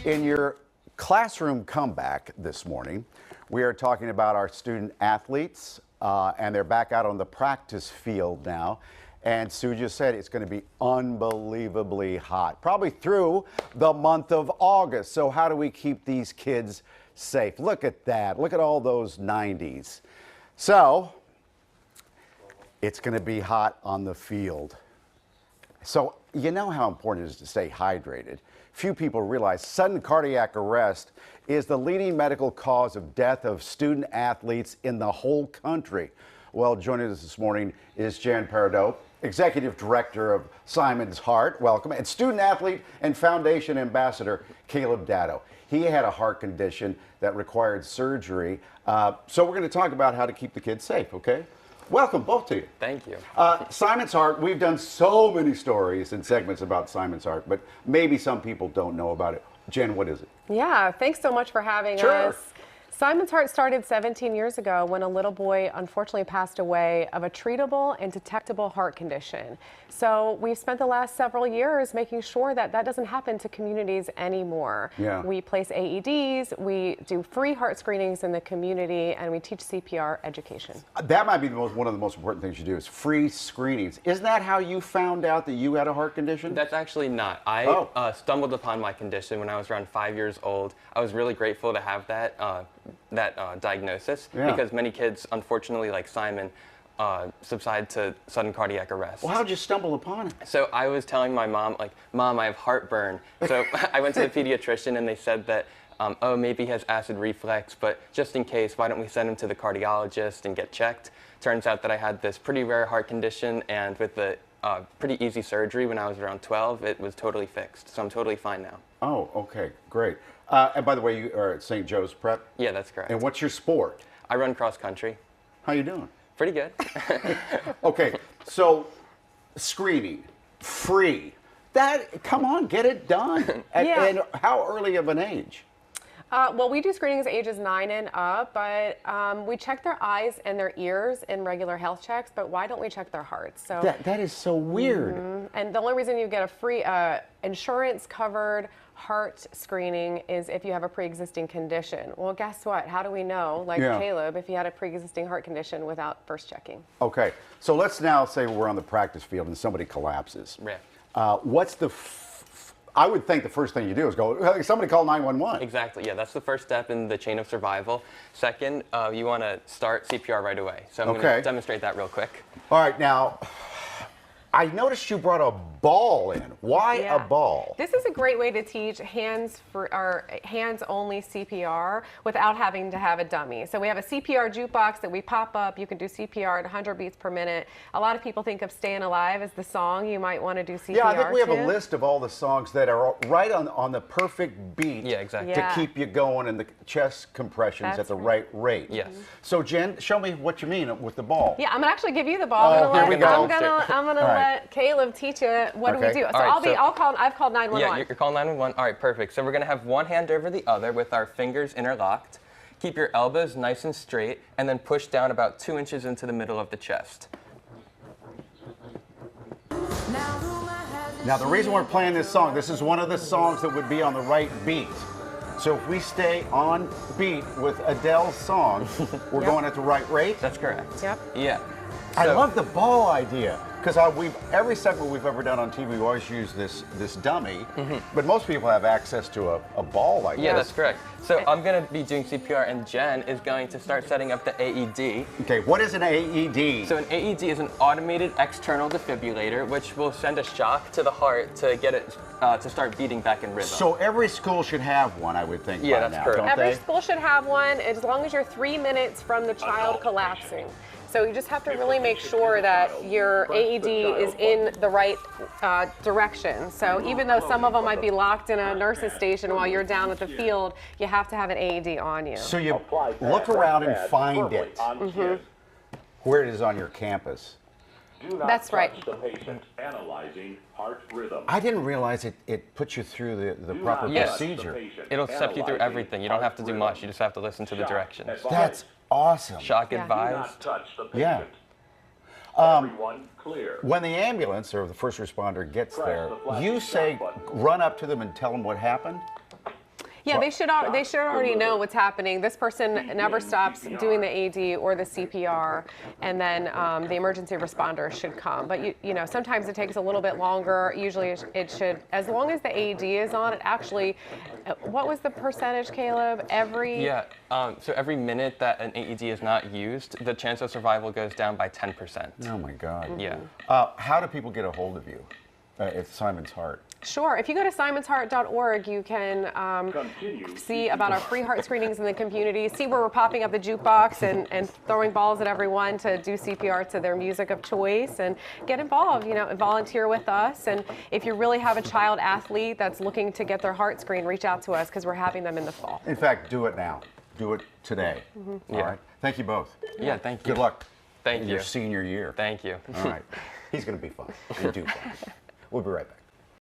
In your classroom comeback this morning, we are talking about our student athletes, and they're back out on the practice field now. And Sue just said it's going to be unbelievably hot, probably through the month of August. So how do we keep these kids safe? Look at that. Look at all those 90s. So it's going to be hot on the field. So you know how important it is to stay hydrated. Few people realize sudden cardiac arrest is the leading medical cause of death of student athletes in the whole country. Well, joining us this morning is Jan Peridot, Executive Director of Simon's Heart. Welcome. And student athlete and foundation ambassador Caleb Datto. He had a heart condition that required surgery. So we're going to talk about how to keep the kids safe, okay? Welcome, both to you. Thank you. Simon's Heart, we've done so many stories and segments about Simon's Heart, but maybe some people don't know about it. Jen, what is it? Yeah, thanks so much for having us. Simon's Heart started 17 years ago when a little boy unfortunately passed away of a treatable and detectable heart condition. So we've spent the last several years making sure that that doesn't happen to communities anymore. Yeah. We place AEDs, we do free heart screenings in the community, and we teach CPR education. That might be one of the most important things you do is free screenings. Isn't that how you found out that you had a heart condition? That's actually not. I stumbled upon my condition when I was around 5 years old. I was really grateful to have that diagnosis because many kids, unfortunately, like Simon, subside to sudden cardiac arrest. Well, how'd you stumble upon it? So I was telling my mom, like, Mom, I have heartburn. So I went to the pediatrician and they said that, oh, maybe he has acid reflux, but just in case, why don't we send him to the cardiologist and get checked? Turns out that I had this pretty rare heart condition, and with the pretty easy surgery when I was around 12, it was totally fixed. So I'm totally fine now. Oh, okay, great. And by the way, you are at St. Joe's Prep? Yeah, that's correct. And what's your sport? I run cross country. How you doing? Pretty good. Okay, so screening, free. Come on, get it done. And how early of an age? Well, we do screenings ages 9 and up, but we check their eyes and their ears in regular health checks, but why don't we check their hearts? So that is so weird. And the only reason you get a free insurance-covered heart screening is if you have a pre-existing condition. Well, guess what? How do we know, like Caleb, if he had a pre-existing heart condition without first checking? Okay, so let's now say we're on the practice field and somebody collapses. Right. What's the I would think the first thing you do is go, somebody call 911. Exactly, yeah, that's the first step in the chain of survival. Second, you want to start CPR right away. So I'm going to demonstrate that real quick. All right, now, I noticed you brought a ball in. Why a ball? This is a great way to teach hands-only CPR without having to have a dummy. So we have a CPR jukebox that we pop up. You can do CPR at 100 beats per minute. A lot of people think of Staying Alive as the song you might want to do CPR. Yeah, I think we have a list of all the songs that are right on the perfect beat to keep you going and the chest compressions at the right rate. Yes. So Jen, show me what you mean with the ball. Yeah, I'm going to actually give you the ball. Here we go. I'm going to let Caleb teach you what do we do. So I've called 911. Yeah, you're calling 911. All right, perfect. So we're going to have one hand over the other with our fingers interlocked. Keep your elbows nice and straight, and then push down about 2 inches into the middle of the chest. Now, the reason we're playing this song, this is one of the songs that would be on the right beat. So if we stay on beat with Adele's song, we're going at the right rate? That's correct. Yep. Yeah. I love the ball idea. Because every segment we've ever done on TV, we always use this dummy, but most people have access to a ball like this. Yeah, that's correct. So I'm going to be doing CPR, and Jen is going to start setting up the AED. Okay, what is an AED? So an AED is an automated external defibrillator, which will send a shock to the heart to get it to start beating back in rhythm. So every school should have one, I would think. Yeah, by that's now, correct. don't Every they? school should have one, as long as you're 3 minutes from the child collapsing. So you just have to really make sure that your AED is in the right direction. So even though some of them might be locked in a nurse's station while you're down at the field, you have to have an AED on you. So you look around and find it where it is on your campus. That's right. The patient analyzing heart rhythm. I didn't realize it puts you through the proper procedure. It'll step you through everything. You don't have to do much. You just have to listen to the directions. That's awesome. Shock advised. Everyone clear. When the ambulance or the first responder gets there, you say run up to them and tell them what happened? Yeah, they should already know what's happening. This person never stops doing the AD or the CPR, and then the emergency responder should come. But you know, sometimes it takes a little bit longer. Usually it should, as long as the AD is on, it actually, what was the percentage, Caleb? Yeah, so every minute that an AED is not used, the chance of survival goes down by 10%. Oh my God. Yeah. How do people get a hold of you? It's Simon's Heart. Sure. If you go to simonsheart.org, you can see about our free heart screenings in the community, see where we're popping up the jukebox and throwing balls at everyone to do CPR to their music of choice, and get involved, you know, and volunteer with us. And if you really have a child athlete that's looking to get their heart screened, reach out to us because we're having them in the fall. In fact, do it now. Do it today. All right. Thank you both. Yeah, thank you. Good luck. Thank in you. your senior year. Thank you. All right. He's going to be fun. You do fun. We'll be right back.